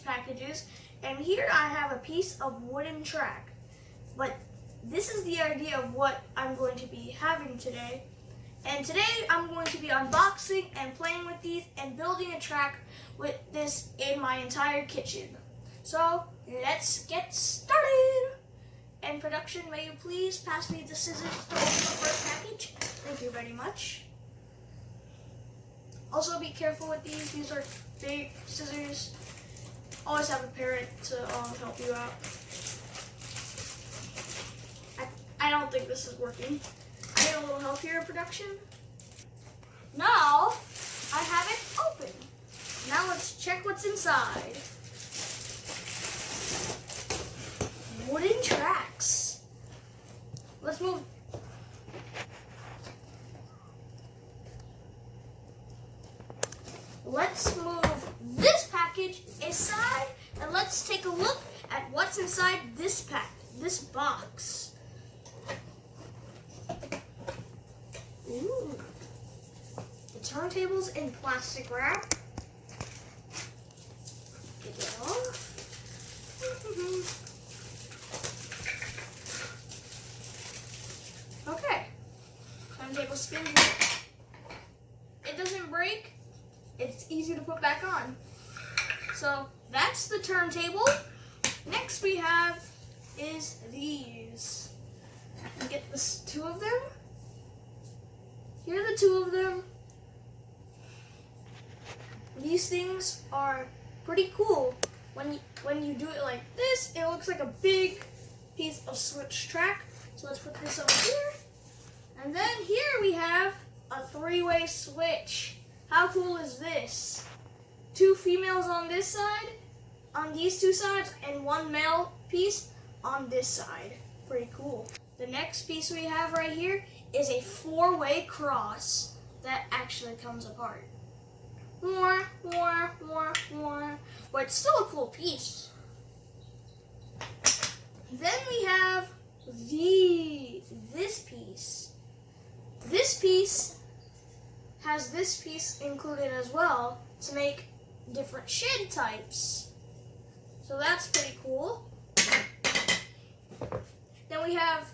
packages, and here I have a piece of wooden track. But this is the idea of what I'm going to be having today. And today I'm going to be unboxing and playing with these and building a track with this in my entire kitchen. So let's get started. And production, may you please pass me the scissors to open the first package? Thank you very much. Also be careful with these. These are big scissors. Always have a parent to help you out. I don't think this is working. I need a little help here in production. Now, I have it open. Now let's check what's inside. Wooden tracks. Let's move. Let's move this package aside and let's take a look at what's inside this box. Ooh. The turntable's in plastic wrap. Get it off. Okay. Turntable spins. It doesn't break. It's easy to put back on. So that's the turntable. Next we have is these. You get this two of them. Here are the two of them. These things are pretty cool. When you do it like this, it looks like a big piece of switch track. So let's put this over here. And then here we have a three-way switch. How cool is this? Two females on this side, on these two sides, and one male piece on this side. Pretty cool. The next piece we have right here is a four-way cross that actually comes apart. More, but it's still a cool piece. Then we have this piece. This piece has this piece included as well to make different shed types. So that's pretty cool. Then we have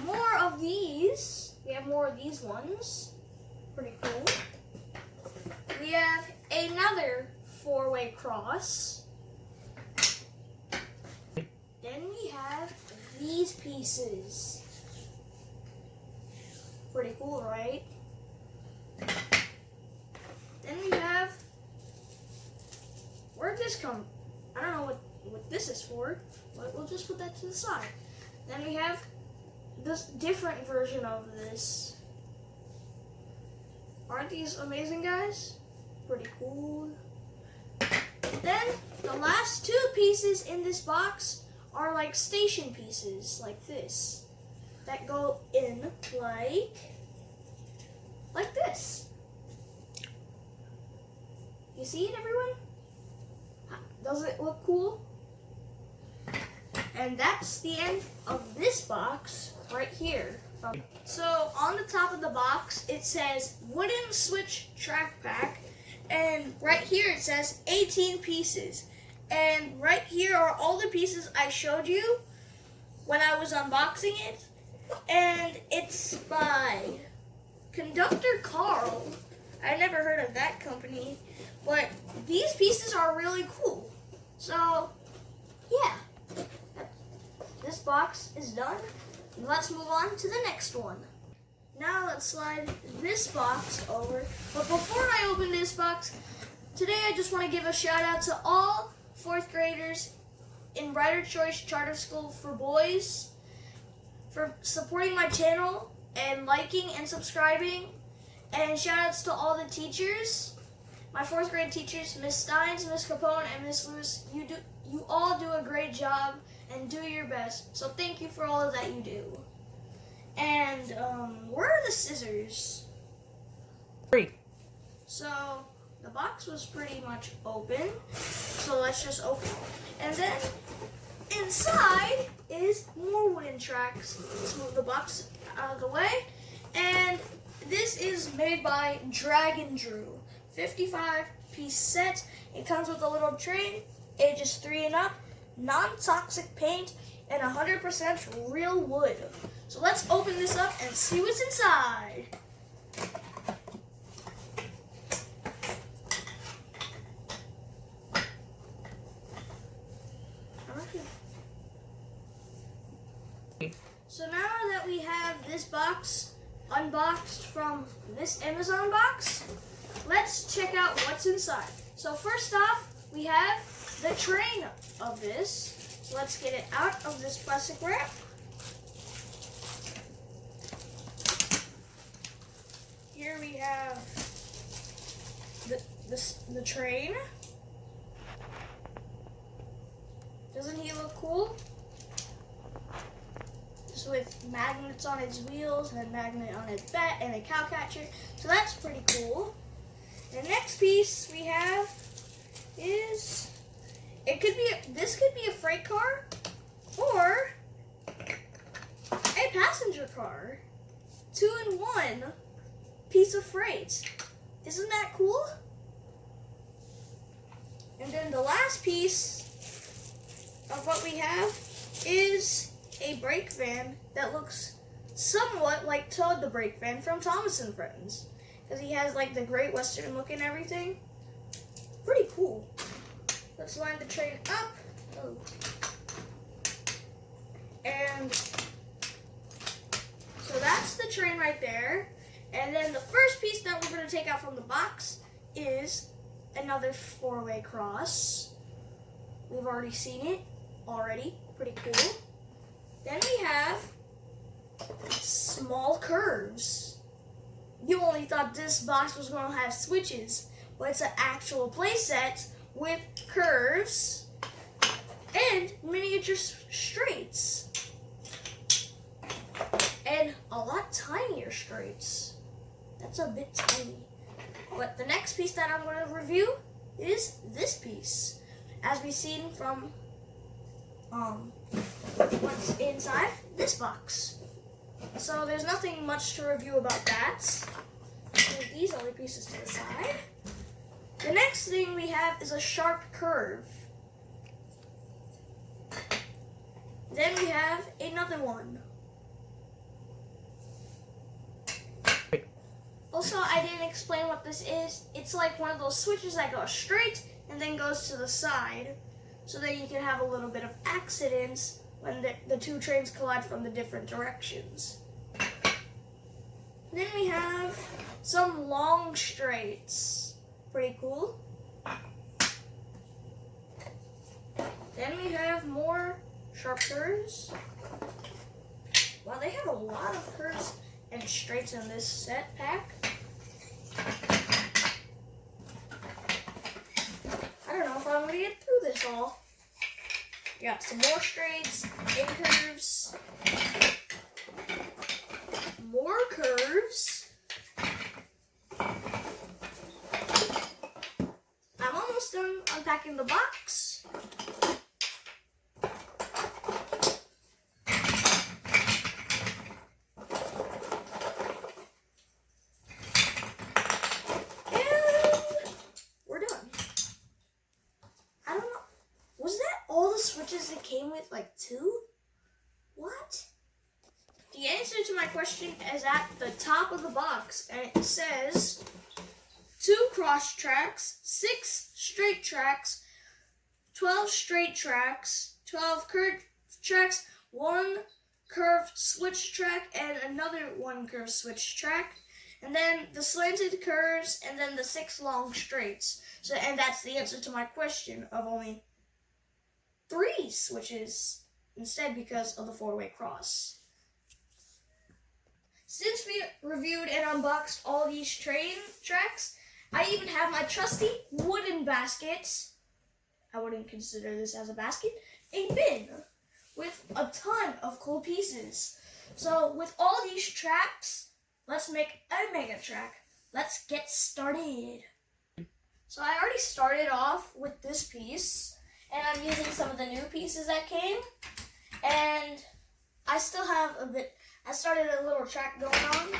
more of these. We have more of these ones. Pretty cool. We have another four-way cross. Then we have these pieces. Pretty cool, right? Then we have, where'd this come? I don't know what this is for, but we'll just put that to the side. Then we have this different version of this. Aren't these amazing, guys? Pretty cool. Then the last two pieces in this box are like station pieces, like this, that go in like this. You see it, everyone? Does it look cool? And that's the end of this box right here. So on the top of the box, it says wooden switch track pack. And right here it says 18 pieces. And right here are all the pieces I showed you when I was unboxing it. And it's by Conductor Carl. I never heard of that company. But these pieces are really cool. So, yeah. This box is done. Let's move on to the next one. Now let's slide this box over. But before I open this box, today I just want to give a shout out to all 4th graders in Brighter Choice Charter School for Boys for supporting my channel and liking and subscribing. And shout outs to all the teachers. My 4th grade teachers, Miss Steins, Miss Capone, and Miss Lewis. You all do a great job and do your best. So thank you for all of that you do. And where are the scissors? 3. So the box was pretty much open. So let's just open it. And then inside is more wooden tracks. Let's move the box out of the way. And this is made by Dragon Drew. 55-piece set. It comes with a little train ages 3 and up, non-toxic paint, and 100% real wood. So let's open this up and see what's inside. So now that we have this box unboxed from this Amazon box, let's check out what's inside. So first off, we have the train of this. So let's get it out of this plastic wrap. Here we have the train. Doesn't he look cool? Just with magnets on its wheels and a magnet on its back and a cow catcher. So that's pretty cool. The next piece we have is this could be a freight car or a passenger car. 2-in-1 piece of freight. Isn't that cool? And then the last piece of what we have is a brake van that looks somewhat like Toad the Brake Van from Thomas and Friends. Because he has like the Great Western look and everything. Pretty cool. Let's line the train up. Oh. And so that's the train right there. And then the first piece that we're going to take out from the box is another 4-way cross. We've already seen it already. Pretty cool. Then we have small curves. You only thought this box was going to have switches, but it's an actual playset with curves and miniature straights. And a lot tinier straights. That's a bit tiny. But the next piece that I'm going to review is this piece. As we've seen from what's inside this box. So there's nothing much to review about that. Move these other pieces to the side. The next thing we have is a sharp curve. Then we have another one. Also, I didn't explain what this is. It's like one of those switches that goes straight and then goes to the side, so that you can have a little bit of accidents when the two trains collide from the different directions. Then we have some long straights. Pretty cool. Then we have more sharp curves. Wow, they have a lot of curves and straights in this set pack. I don't know if I'm gonna get through this all. We got some more straights and curves. More curves. I'm almost done unpacking the box. Switches it came with, like 2? What? The answer to my question is at the top of the box, and it says 2 cross tracks, 6 straight tracks, 12 straight tracks, 12 curved tracks, 1 curved switch track, and another 1 curved switch track, and then the slanted curves, and then the 6 long straights. So, and that's the answer to my question of only 3 switches instead because of the 4-way cross. Since we reviewed and unboxed all these train tracks, I even have my trusty wooden basket. I wouldn't consider this as a basket, a bin with a ton of cool pieces. So with all these tracks, let's make a mega track. Let's get started. So I already started off with this piece. And I'm using some of the new pieces that came. And I still have a bit, I started a little track going on.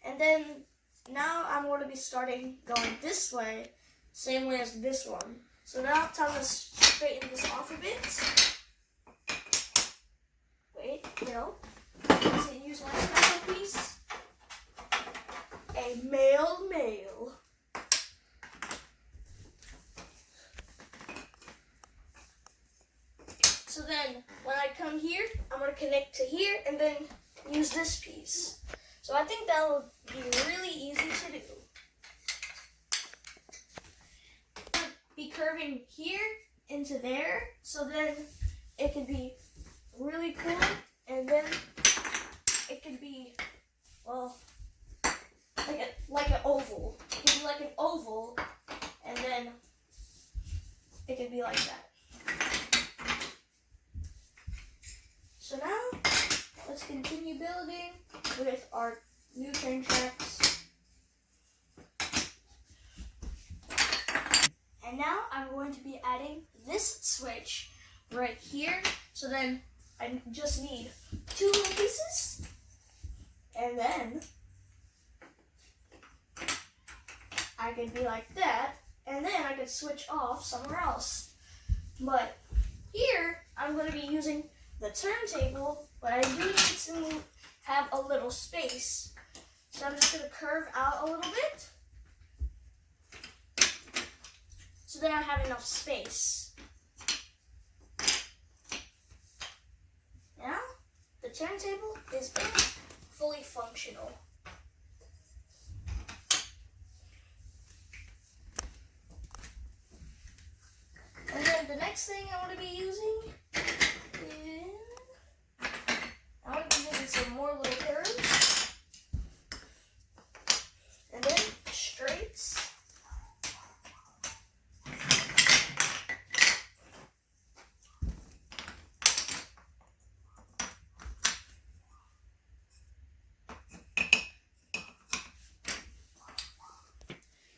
And then now I'm going to be starting going this way, same way as this one. So now time to straighten this off a bit. Wait, no. Let's use my special piece. A male male. So then, when I come here, I'm going to connect to here and then use this piece. So I think that will be really easy to do. Be curving here into there, so then it could be really cool, and then it could be, well, like an oval. It could be like an oval, and then it could be like that. So now, let's continue building with our new train tracks. And now I'm going to be adding this switch right here. So then I just need 2 little pieces. And then I could be like that. And then I could switch off somewhere else. But here I'm going to be using the turntable, but I do need to have a little space. So I'm just going to curve out a little bit. So then I have enough space. Now, the turntable is fully functional. And then the next thing I want to be using is, I want to be using some more little curves. And then straights.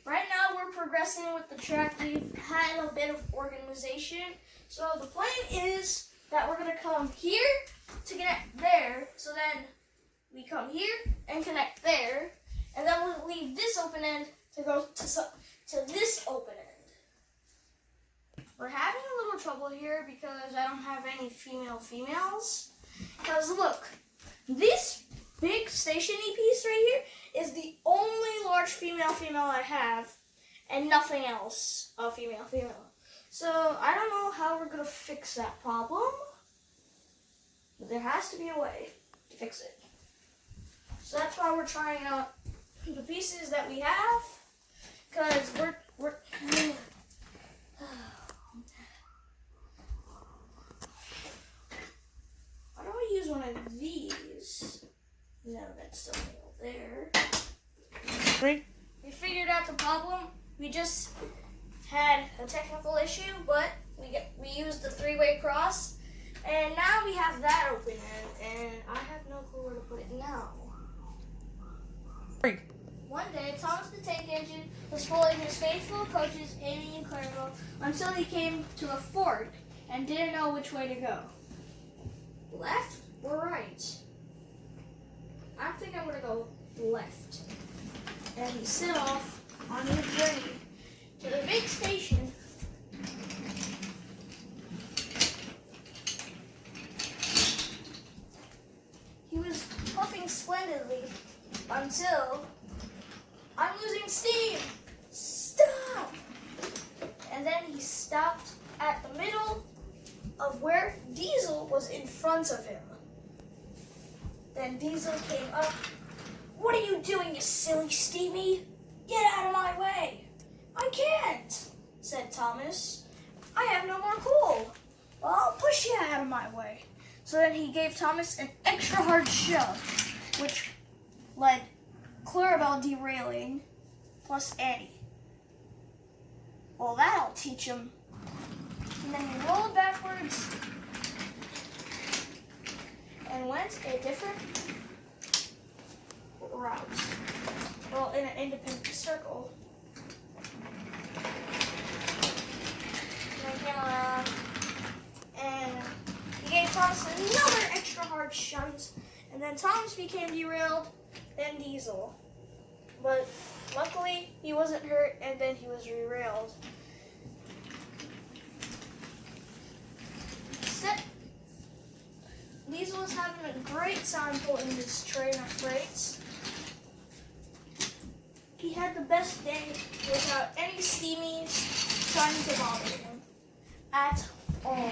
Right now we're progressing with the track. We've had a bit of organization. So the plan is that we're going to come here to connect there. So then we come here and connect there. And then we'll leave this open end to go to this open end. We're having a little trouble here because I don't have any females. Because look, this big stationary piece right here is the only large female I have, and nothing else of female. So I don't know how we're gonna fix that problem, but there has to be a way to fix it. So that's why we're trying out the pieces that we have, because we're why don't we use one of these? No, that's still nailed there. 3. We figured out the problem. We just had a technical issue, but we used the 3-way cross, and now we have that open end, and I have no clue where to put it now. 3. One day, Thomas the Tank Engine was following his faithful coaches, Amy and Clarabelle, until he came to a fork and didn't know which way to go. Left or right? I think I'm gonna go left. And he set off on his journey to the big station. He was puffing splendidly until I'm losing steam. Stop! And then he stopped at the middle of where Diesel was in front of him. Then Diesel came up. What are you doing, you silly Steamy? Get out of my way. I can't, said Thomas. I have no more coal. Well, I'll push you out of my way. So then he gave Thomas an extra hard shove, which led Clarabelle derailing, plus Annie. Well, that'll teach him. And then he rolled backwards and went a different route. Well, in an independent circle. And then came around and he gave Thomas another extra hard shunt. And then Thomas became derailed, then Diesel. But luckily he wasn't hurt, and then he was derailed. Diesel was having a great time pulling this train of freights. He had the best day without any steamies trying to bother him at all.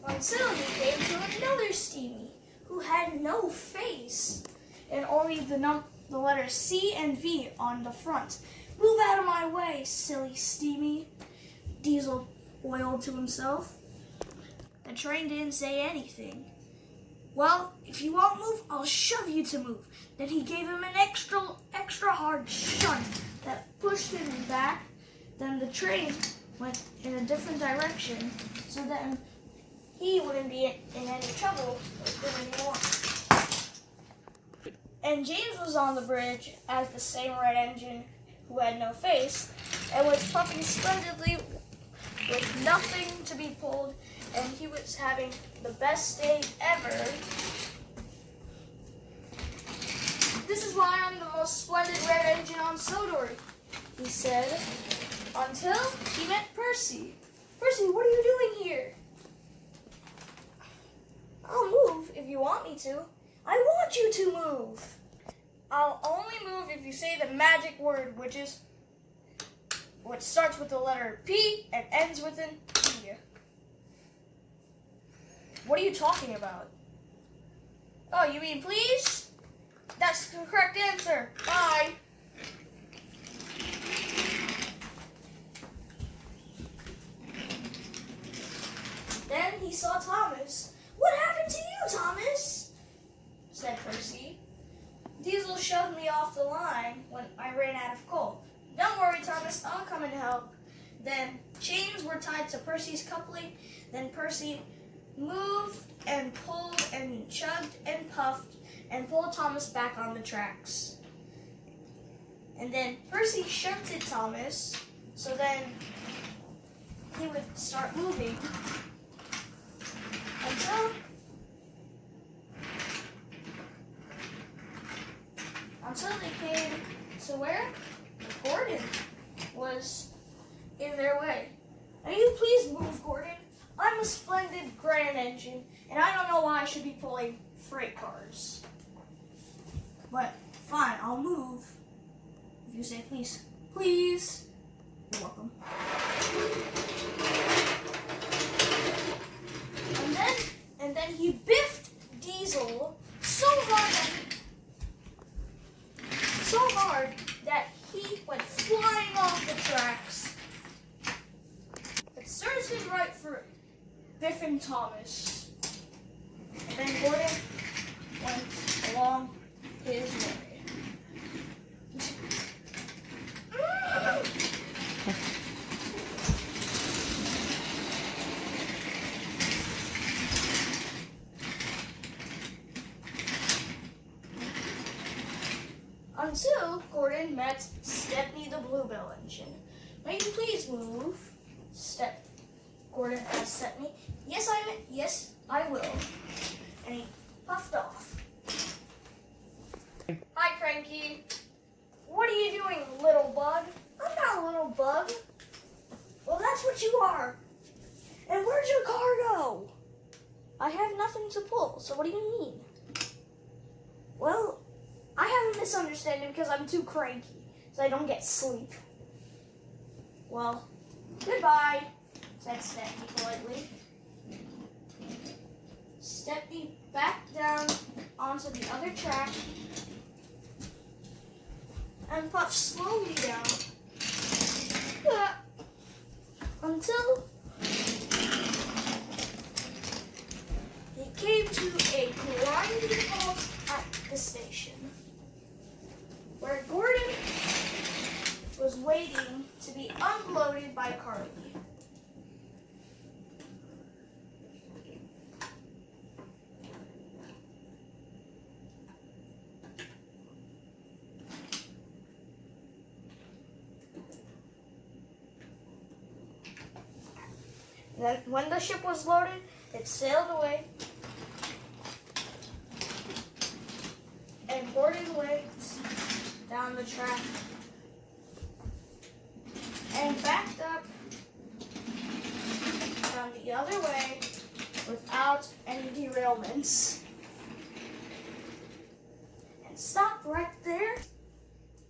Until he came to another steamy who had no face and only the letters C and V on the front. Move out of my way, silly steamy, Diesel wailed to himself. The train didn't say anything. Well, if you won't move, I'll shove you to move. Then he gave him an extra hard shove that pushed him back. Then the train went in a different direction, so then he wouldn't be in any trouble with him anymore. And James was on the bridge as the same red engine who had no face and was puffing splendidly with nothing to be pulled, and he was having the best day ever. This is why I'm the most splendid red engine on Sodor, he said, until he met Percy. Percy, what are you doing here? I'll move if you want me to. I want you to move. I'll only move if you say the magic word, which starts with the letter P and ends with an E. What are you talking about? Oh, you mean please? That's the correct answer. Bye. Then he saw Thomas. What happened to you, Thomas? Said Percy. Diesel shoved me off the line when I ran out of coal. Don't worry, Thomas, I'll come and help. Then chains were tied to Percy's coupling. Then Percy moved and pulled and chugged and puffed and pulled Thomas back on the tracks. And then Percy shunted Thomas, so then he would start moving until they came to where Gordon was in their way. Now you please move, Gordon. I'm a splendid grand engine, and I don't know why I should be pulling freight cars. But fine, I'll move. If you say please. Please. You're welcome. And then he biffed Diesel so hard that he went flying off the tracks. It serves him right for biffing Thomas. And then Gordon went along his way. Until Gordon met Stepney the Bluebell engine. May you please move? Gordon asked Stepney. Yes, I will. And he puffed off. Hi, Cranky. What are you doing, little bug? I'm not a little bug. Well, that's what you are. And where'd your car go? I have nothing to pull, so what do you mean? Well, I have a misunderstanding because I'm too cranky, so I don't get sleep. Well, goodbye, said Stepney politely. Stepney backed down onto the other track and puffed slowly down until he came to a grinding halt at the station, where Gordon was waiting to be unloaded by Carly. Then, when the ship was loaded, it sailed away, and Gordon went down the track derailments. And stop right there.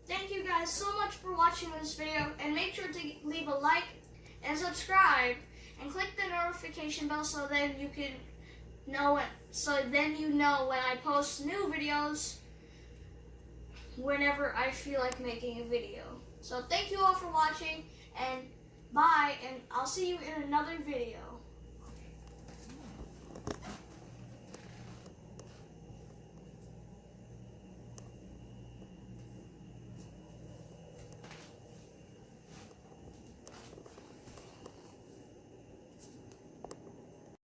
Thank you guys so much for watching this video, and make sure to leave a like and subscribe and click the notification bell so then you can know when I post new videos whenever I feel like making a video. So thank you all for watching, and bye, and I'll see you in another video.